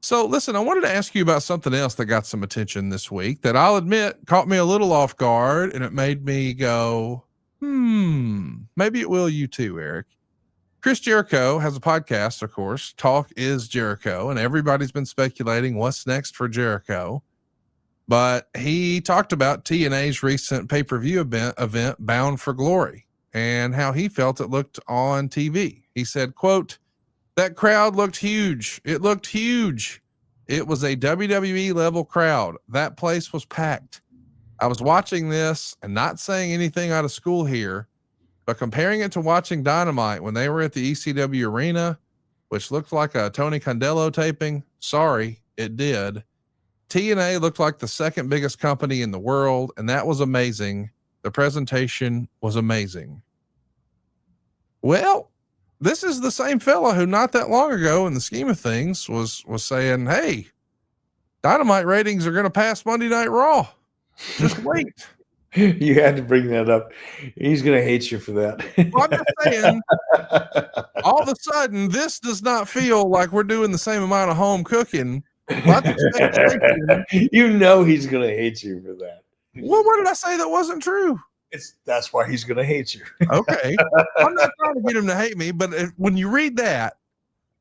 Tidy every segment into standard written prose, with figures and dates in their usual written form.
So listen, I wanted to ask you about something else that got some attention this week that I'll admit caught me a little off guard, and it made me go, maybe it will you too, Eric. Chris Jericho has a podcast, of course. Talk is Jericho, and everybody's been speculating what's next for Jericho. But he talked about TNA's recent pay-per-view event Bound for Glory, and how he felt it looked on TV. He said, quote, "That crowd looked huge. It looked huge. It was a WWE level crowd. That place was packed. I was watching this and not saying anything out of school here, but comparing it to watching Dynamite when they were at the ECW arena, which looked like a Tony Condello taping. Sorry, it did. TNA looked like the second biggest company in the world, and that was amazing. The presentation was amazing." Well, this is the same fella who not that long ago in the scheme of things was saying, hey, Dynamite ratings are going to pass Monday Night Raw. Just wait. You had to bring that up. He's going to hate you for that. Well, I'm just saying, all of a sudden, this does not feel like we're doing the same amount of home cooking. You know he's going to hate you for that. Well, what did I say that wasn't true? That's why he's going to hate you. Okay. I'm not trying to get him to hate me, but when you read that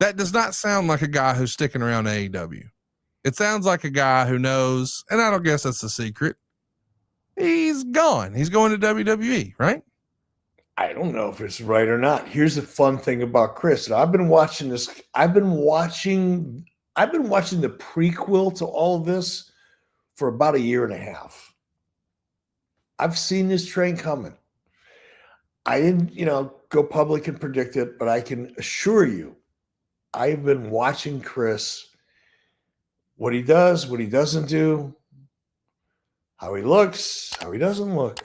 does not sound like a guy who's sticking around AEW. It sounds like a guy who knows, and I don't guess that's the secret. He's gone. He's going to WWE, right? I don't know if it's right or not. Here's the fun thing about Chris. And I've been watching this. I've been watching the prequel to all of this for about a year and a half. I've seen this train coming. I didn't, go public and predict it, but I can assure you, I've been watching Chris, what he does, what he doesn't do, how he looks, how he doesn't look,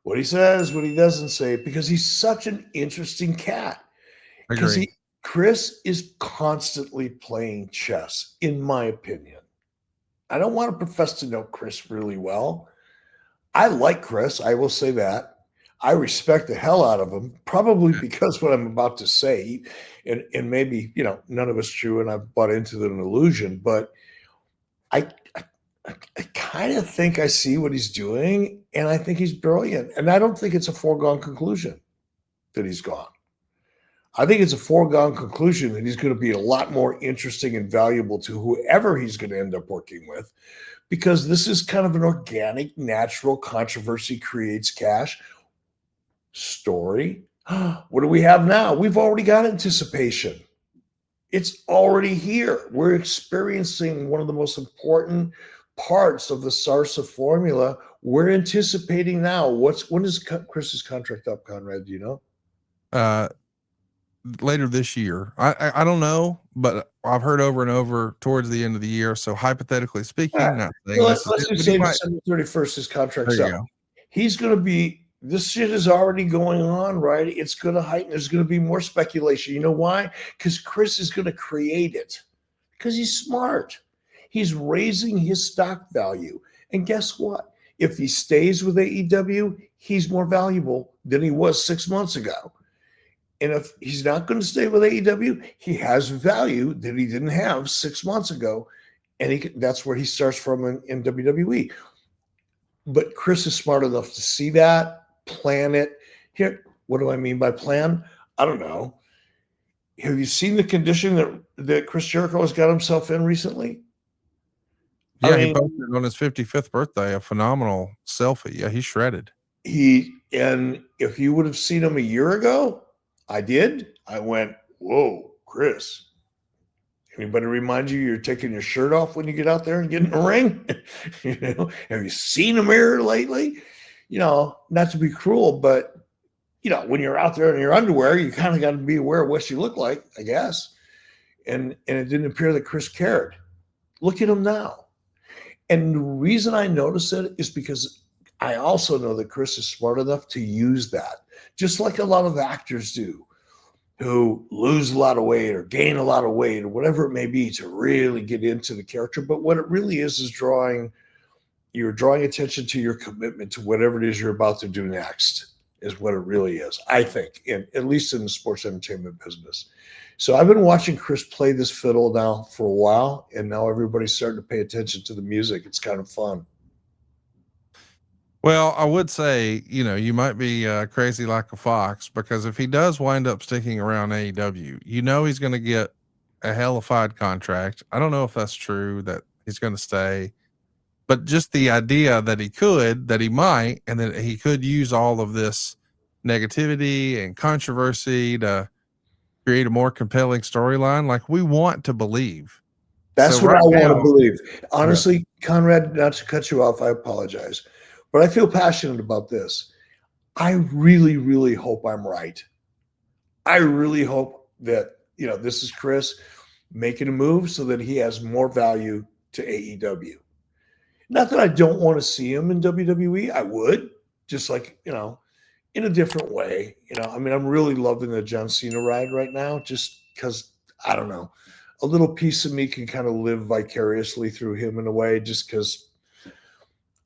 what he says, what he doesn't say, because he's such an interesting cat. Because Chris is constantly playing chess, in my opinion. I don't want to profess to know Chris really well. I like Chris, I will say that. I respect the hell out of him, probably because what I'm about to say, and maybe, none of it's true and I've bought into an illusion, but I kind of think I see what he's doing, and I think he's brilliant. And I don't think it's a foregone conclusion that he's gone. I think it's a foregone conclusion that he's going to be a lot more interesting and valuable to whoever he's going to end up working with, because this is kind of an organic, natural controversy creates cash story. What do we have now? We've already got anticipation. It's already here. We're experiencing one of the most important parts of the SARSA formula. We're anticipating now. When is Chris's contract up, Conrad? Do you know? Later this year. I don't know, but I've heard over and over towards the end of the year. So hypothetically speaking, let's just say December 31st, his contract's up. He's going to be, this shit is already going on, right? It's going to heighten. There's going to be more speculation. You know why? Because Chris is going to create it. Because he's smart. He's raising his stock value. And guess what? If he stays with AEW, he's more valuable than he was 6 months ago. And if he's not going to stay with AEW, he has value that he didn't have 6 months ago. And that's where he starts from in WWE. But Chris is smart enough to see that, plan it. Here, what do I mean by plan? I don't know. Have you seen the condition that Chris Jericho has got himself in recently? Yeah, he posted on his 55th birthday a phenomenal selfie. Yeah, he's shredded. And if you would have seen him a year ago, I went, whoa, Chris. Anybody remind you you're taking your shirt off when you get out there and get in the ring? Have you seen a mirror lately? Not to be cruel, but when you're out there in your underwear, you kind of got to be aware of what you look like, I guess. And it didn't appear that Chris cared. Look at him now. And the reason I notice it is because I also know that Chris is smart enough to use that, just like a lot of actors do, who lose a lot of weight or gain a lot of weight or whatever it may be to really get into the character. But what it really is you're drawing attention to your commitment to whatever it is you're about to do next, is what it really is, I think, at least in the sports entertainment business. So I've been watching Chris play this fiddle now for a while, and now everybody's starting to pay attention to the music. It's kind of fun. Well, I would say, you might be crazy like a fox, because if he does wind up sticking around AEW, he's going to get a hellified contract. I don't know if that's true that he's going to stay, but just the idea that he might, and that he could use all of this negativity and controversy to create a more compelling storyline. Like, we want to believe. That's what I want to believe. Honestly, Conrad, not to cut you off, I apologize, but I feel passionate about this. I really, really hope I'm right. I really hope that, this is Chris making a move so that he has more value to AEW. Not that I don't want to see him in WWE. I would, just like, in a different way. I'm really loving the John Cena ride right now, just because, I don't know, a little piece of me can kind of live vicariously through him in a way, just because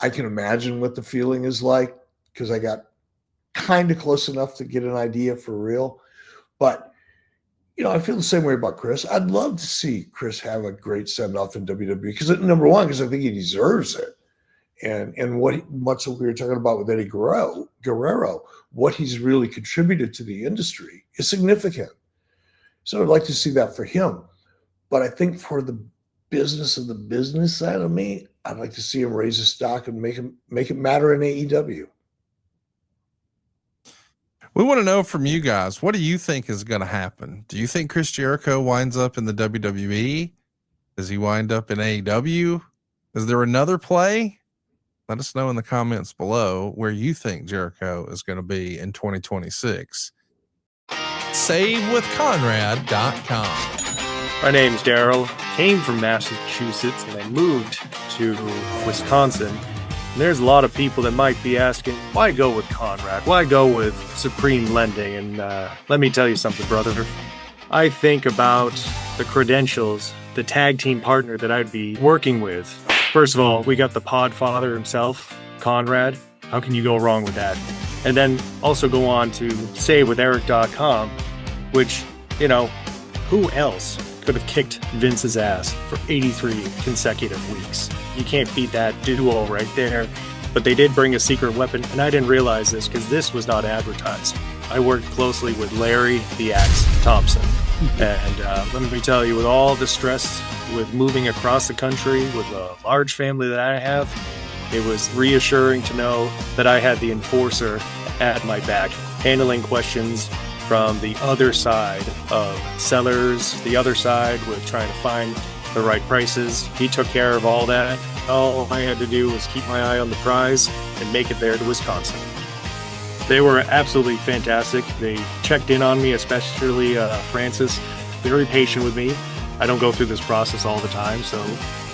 I can imagine what the feeling is like, because I got kind of close enough to get an idea for real. But, I feel the same way about Chris. I'd love to see Chris have a great send-off in WWE, because number one, because I think he deserves it. And much like we were talking about with Eddie Guerrero, what he's really contributed to the industry is significant. So I'd like to see that for him. But I think for the business of the business side of me, I'd like to see him raise his stock and make it matter in AEW. We want to know from you guys, what do you think is going to happen? Do you think Chris Jericho winds up in the WWE? Does he wind up in AEW? Is there another play? Let us know in the comments below where you think Jericho is going to be in 2026. SaveWithConrad.com. My name's Daryl, came from Massachusetts, and I moved to Wisconsin. And there's a lot of people that might be asking, why go with Conrad? Why go with Supreme Lending? And let me tell you something, brother. I think about the credentials, the tag team partner that I'd be working with. First of all, we got the podfather himself, Conrad. How can you go wrong with that? And then also go on to SaveWithEric.com, which, who else could have kicked Vince's ass for 83 consecutive weeks? You can't beat that duo right there. But they did bring a secret weapon, and I didn't realize this because this was not advertised. I worked closely with Larry the Axe Thompson. And let me tell you, with all the stress with moving across the country with a large family that I have, it was reassuring to know that I had the enforcer at my back, handling questions from the other side of sellers, the other side with trying to find the right prices. He took care of all that. All I had to do was keep my eye on the prize and make it there to Wisconsin. They were absolutely fantastic. They checked in on me, especially Francis, very patient with me. I don't go through this process all the time, so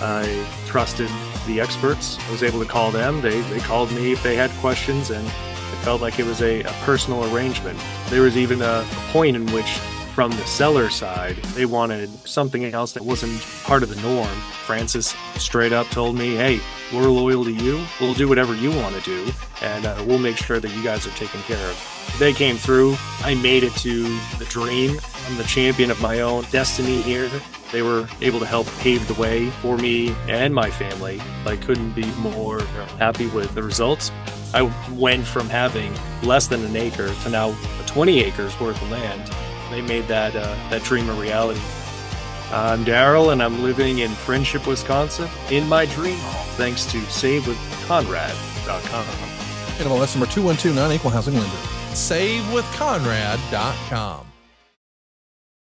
I trusted the experts. I was able to call them. They called me if they had questions, and it felt like it was a personal arrangement. There was even a point in which, from the seller side, they wanted something else that wasn't part of the norm. Francis straight up told me, hey, we're loyal to you. We'll do whatever you want to do, and we'll make sure that you guys are taken care of. They came through. I made it to the dream. I'm the champion of my own destiny here. They were able to help pave the way for me and my family. I couldn't be more happy with the results. I went from having less than an acre to now 20 acres worth of land. They made that dream a reality. I'm Daryl, and I'm living in Friendship, Wisconsin, in my dream home, thanks to SaveWithConrad.com. NMLS number 2129, Equal Housing Lender. SaveWithConrad.com.